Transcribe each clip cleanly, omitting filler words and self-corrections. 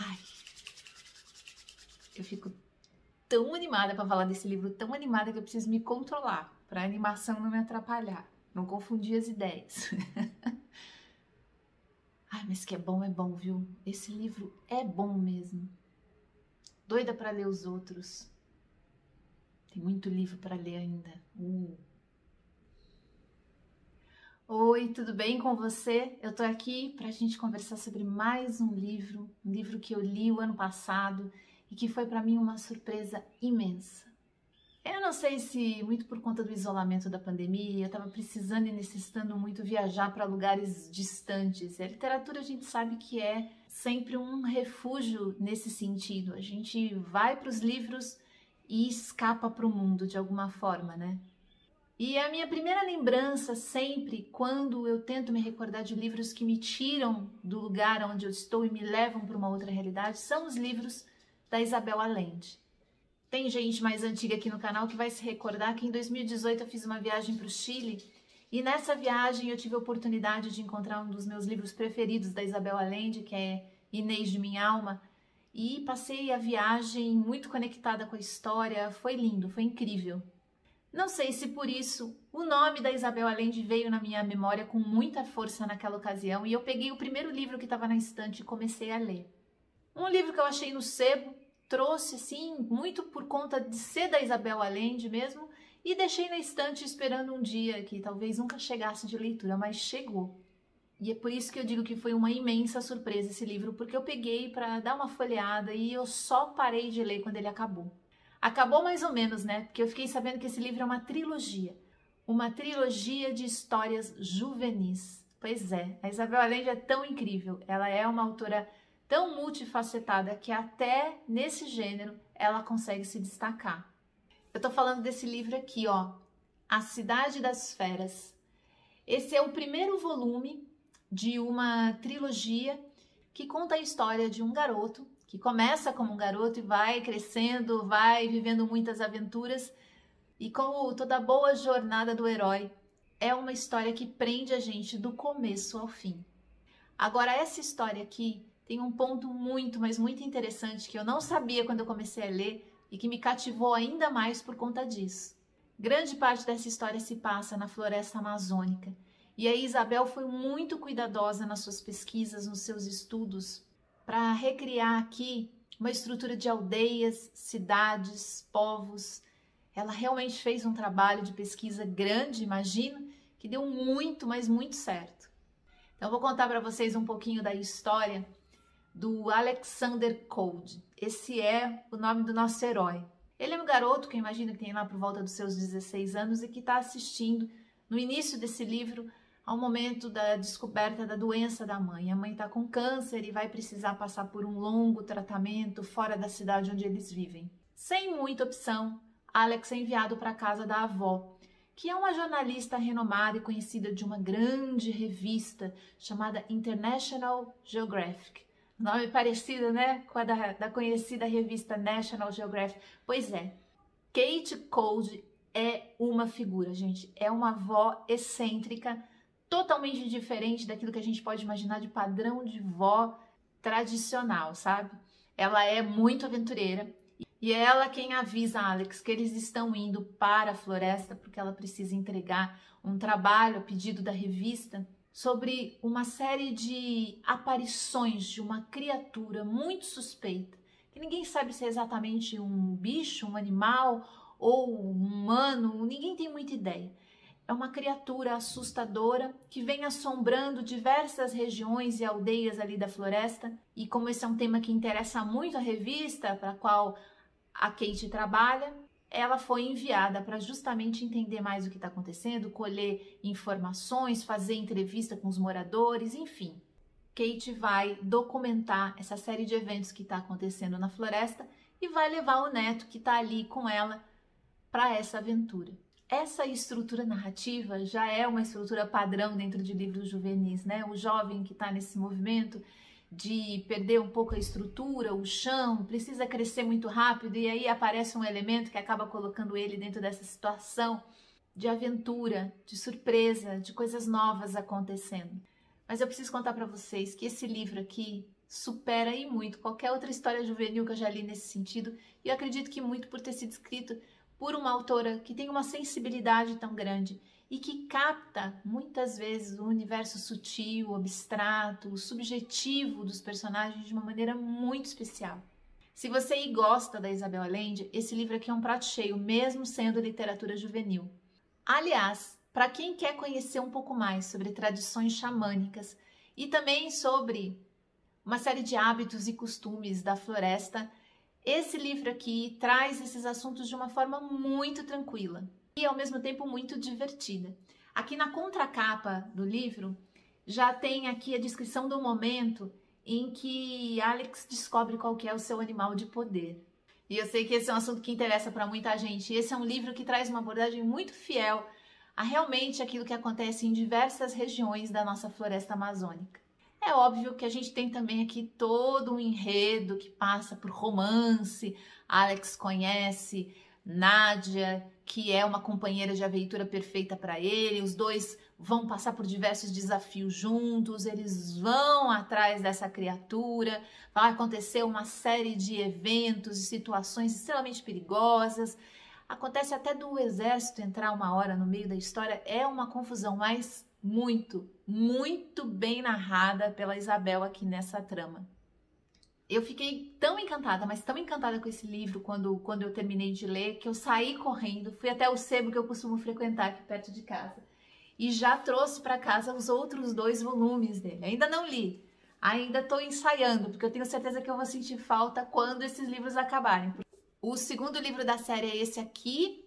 Ai, eu fico tão animada para falar desse livro, tão animada que eu preciso me controlar, para a animação não me atrapalhar, não confundir as ideias. Ai, mas que é bom, viu? Esse livro é bom mesmo. Doida para ler os outros. Tem muito livro para ler ainda. Oi, tudo bem com você? Eu tô aqui pra gente conversar sobre mais um livro que eu li o ano passado e que foi para mim uma surpresa imensa. Eu não sei se muito por conta do isolamento da pandemia, eu tava precisando e necessitando muito viajar para lugares distantes. E a literatura a gente sabe que é sempre um refúgio nesse sentido. A gente vai para os livros e escapa para o mundo de alguma forma, né? E a minha primeira lembrança sempre, quando eu tento me recordar de livros que me tiram do lugar onde eu estou e me levam para uma outra realidade, são os livros da Isabel Allende. Tem gente mais antiga aqui no canal que vai se recordar que em 2018 eu fiz uma viagem para o Chile e nessa viagem eu tive a oportunidade de encontrar um dos meus livros preferidos da Isabel Allende, que é Inês de Minha Alma, e passei a viagem muito conectada com a história. Foi lindo, foi incrível. Não sei se por isso o nome da Isabel Allende veio na minha memória com muita força naquela ocasião e eu peguei o primeiro livro que estava na estante e comecei a ler. Um livro que eu achei no sebo, trouxe assim, muito por conta de ser da Isabel Allende mesmo, e deixei na estante esperando um dia que talvez nunca chegasse de leitura, mas chegou. E é por isso que eu digo que foi uma imensa surpresa esse livro, porque eu peguei para dar uma folheada e eu só parei de ler quando ele acabou. Acabou mais ou menos, né? Porque eu fiquei sabendo que esse livro é uma trilogia de histórias juvenis. Pois é, a Isabel Allende é tão incrível, ela é uma autora tão multifacetada que até nesse gênero ela consegue se destacar. Eu tô falando desse livro aqui, ó, A Cidade das Feras. Esse é o primeiro volume de uma trilogia que conta a história de um garoto que começa como um garoto e vai crescendo, vai vivendo muitas aventuras e como toda boa jornada do herói, é uma história que prende a gente do começo ao fim. Agora, essa história aqui tem um ponto muito, mas muito interessante que eu não sabia quando eu comecei a ler e que me cativou ainda mais por conta disso. Grande parte dessa história se passa na floresta amazônica e a Isabel foi muito cuidadosa nas suas pesquisas, nos seus estudos, para recriar aqui uma estrutura de aldeias, cidades, povos. Ela realmente fez um trabalho de pesquisa grande, imagino, que deu muito, mas muito certo. Então eu vou contar para vocês um pouquinho da história do Alexander Cold. Esse é o nome do nosso herói. Ele é um garoto que eu imagino que tem lá por volta dos seus 16 anos e que está assistindo, no início desse livro, ao momento da descoberta da doença da mãe. A mãe está com câncer e vai precisar passar por um longo tratamento fora da cidade onde eles vivem. Sem muita opção, Alex é enviado para a casa da avó, que é uma jornalista renomada e conhecida de uma grande revista chamada International Geographic. Nome parecido, né, com a da conhecida revista National Geographic. Pois é, Kate Cold é uma figura, gente. É uma avó excêntrica, totalmente diferente daquilo que a gente pode imaginar de padrão de vó tradicional, sabe? Ela é muito aventureira e é ela quem avisa a Alex que eles estão indo para a floresta porque ela precisa entregar um trabalho a pedido da revista sobre uma série de aparições de uma criatura muito suspeita, que ninguém sabe se é exatamente um bicho, um animal ou um humano, ninguém tem muita ideia. É uma criatura assustadora que vem assombrando diversas regiões e aldeias ali da floresta. E como esse é um tema que interessa muito a revista para a qual a Kate trabalha, ela foi enviada para justamente entender mais o que está acontecendo, colher informações, fazer entrevista com os moradores, enfim. Kate vai documentar essa série de eventos que está acontecendo na floresta e vai levar o neto que está ali com ela para essa aventura. Essa estrutura narrativa já é uma estrutura padrão dentro de livros juvenis, né? O jovem que está nesse movimento de perder um pouco a estrutura, o chão, precisa crescer muito rápido e aí aparece um elemento que acaba colocando ele dentro dessa situação de aventura, de surpresa, de coisas novas acontecendo. Mas eu preciso contar para vocês que esse livro aqui supera e muito qualquer outra história juvenil que eu já li nesse sentido. E eu acredito que muito por ter sido escrito por uma autora que tem uma sensibilidade tão grande e que capta muitas vezes o universo sutil, abstrato, subjetivo dos personagens de uma maneira muito especial. Se você gosta da Isabel Allende, esse livro aqui é um prato cheio, mesmo sendo literatura juvenil. Aliás, para quem quer conhecer um pouco mais sobre tradições xamânicas e também sobre uma série de hábitos e costumes da floresta, esse livro aqui traz esses assuntos de uma forma muito tranquila e ao mesmo tempo muito divertida. Aqui na contracapa do livro já tem aqui a descrição do momento em que Alex descobre qual que é o seu animal de poder. E eu sei que esse é um assunto que interessa para muita gente. Esse é um livro que traz uma abordagem muito fiel a realmente aquilo que acontece em diversas regiões da nossa floresta amazônica. É óbvio que a gente tem também aqui todo um enredo que passa por romance. Alex conhece Nádia, que é uma companheira de aventura perfeita para ele. Os dois vão passar por diversos desafios juntos, eles vão atrás dessa criatura, vai acontecer uma série de eventos e situações extremamente perigosas. Acontece até do exército entrar uma hora no meio da história. É uma confusão, mas muito bem narrada pela Isabel aqui nessa trama. Eu fiquei tão encantada, mas tão encantada com esse livro quando eu terminei de ler, que eu saí correndo, fui até o sebo que eu costumo frequentar aqui perto de casa e já trouxe para casa os outros 2 volumes dele. Ainda não li, ainda estou ensaiando, porque eu tenho certeza que eu vou sentir falta quando esses livros acabarem. O segundo livro da série é esse aqui,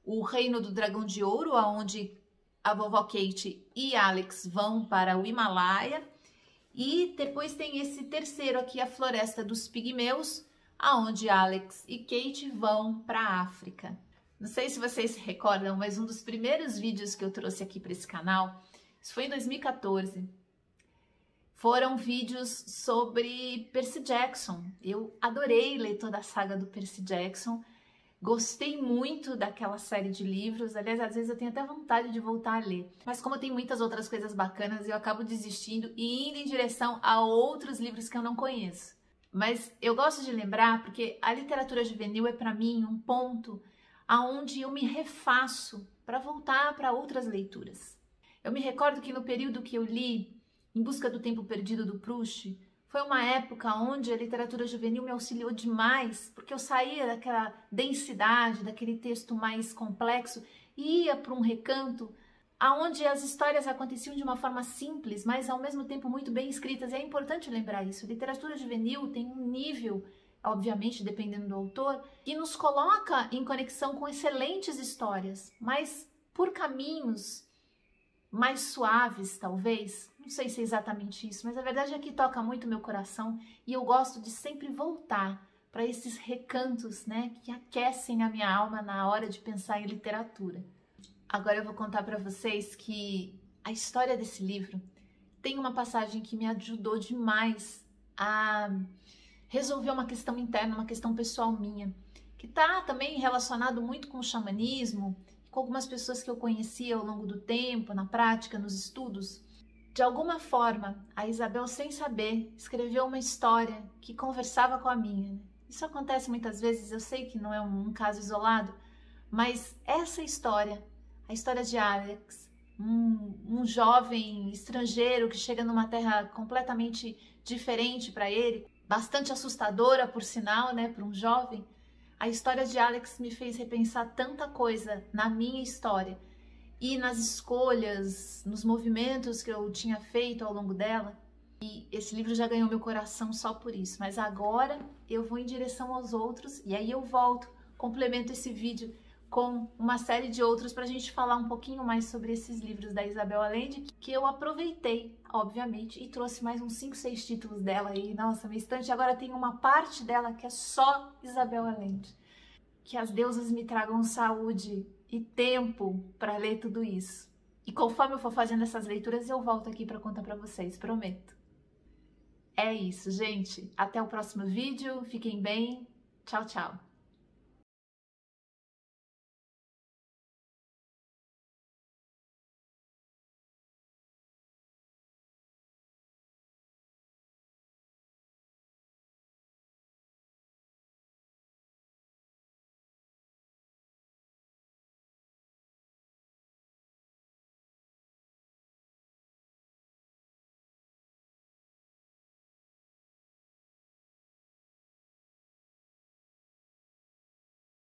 O Reino do Dragão de Ouro, onde a vovó Kate e Alex vão para o Himalaia. E depois tem esse terceiro aqui, A Floresta dos Pigmeus, aonde Alex e Kate vão para a África. Não sei se vocês se recordam, mas um dos primeiros vídeos que eu trouxe aqui para esse canal, isso foi em 2014, foram vídeos sobre Percy Jackson. Eu adorei ler toda a saga do Percy Jackson, gostei muito daquela série de livros. Aliás, às vezes eu tenho até vontade de voltar a ler. Mas como tem muitas outras coisas bacanas, eu acabo desistindo e indo em direção a outros livros que eu não conheço. Mas eu gosto de lembrar porque a literatura juvenil é para mim um ponto aonde eu me refaço para voltar para outras leituras. Eu me recordo que no período que eu li Em Busca do Tempo Perdido do Proust, foi uma época onde a literatura juvenil me auxiliou demais, porque eu saía daquela densidade, daquele texto mais complexo, e ia para um recanto onde as histórias aconteciam de uma forma simples, mas ao mesmo tempo muito bem escritas. E é importante lembrar isso. A literatura juvenil tem um nível, obviamente, dependendo do autor, que nos coloca em conexão com excelentes histórias, mas por caminhos mais suaves, talvez. Não sei se é exatamente isso, mas a verdade é que toca muito meu coração e eu gosto de sempre voltar para esses recantos, né, que aquecem a minha alma na hora de pensar em literatura. Agora eu vou contar para vocês que a história desse livro tem uma passagem que me ajudou demais a resolver uma questão interna, uma questão pessoal minha, que está também relacionado muito com o xamanismo, com algumas pessoas que eu conheci ao longo do tempo, na prática, nos estudos. De alguma forma, a Isabel, sem saber, escreveu uma história que conversava com a minha. Isso acontece muitas vezes, eu sei que não é um caso isolado, mas essa história, a história de Alex, um jovem estrangeiro que chega numa terra completamente diferente para ele, bastante assustadora, por sinal, né, para um jovem. A história de Alex me fez repensar tanta coisa na minha história e nas escolhas, nos movimentos que eu tinha feito ao longo dela. E esse livro já ganhou meu coração só por isso. Mas agora eu vou em direção aos outros e aí eu volto, complemento esse vídeo com uma série de outros para a gente falar um pouquinho mais sobre esses livros da Isabel Allende, que eu aproveitei, obviamente, e trouxe mais uns 5, 6 títulos dela aí. Nossa, minha estante agora tem uma parte dela que é só Isabel Allende. Que as deusas me tragam saúde e tempo para ler tudo isso. E conforme eu for fazendo essas leituras, eu volto aqui para contar para vocês, prometo. É isso, gente. Até o próximo vídeo. Fiquem bem. Tchau, tchau.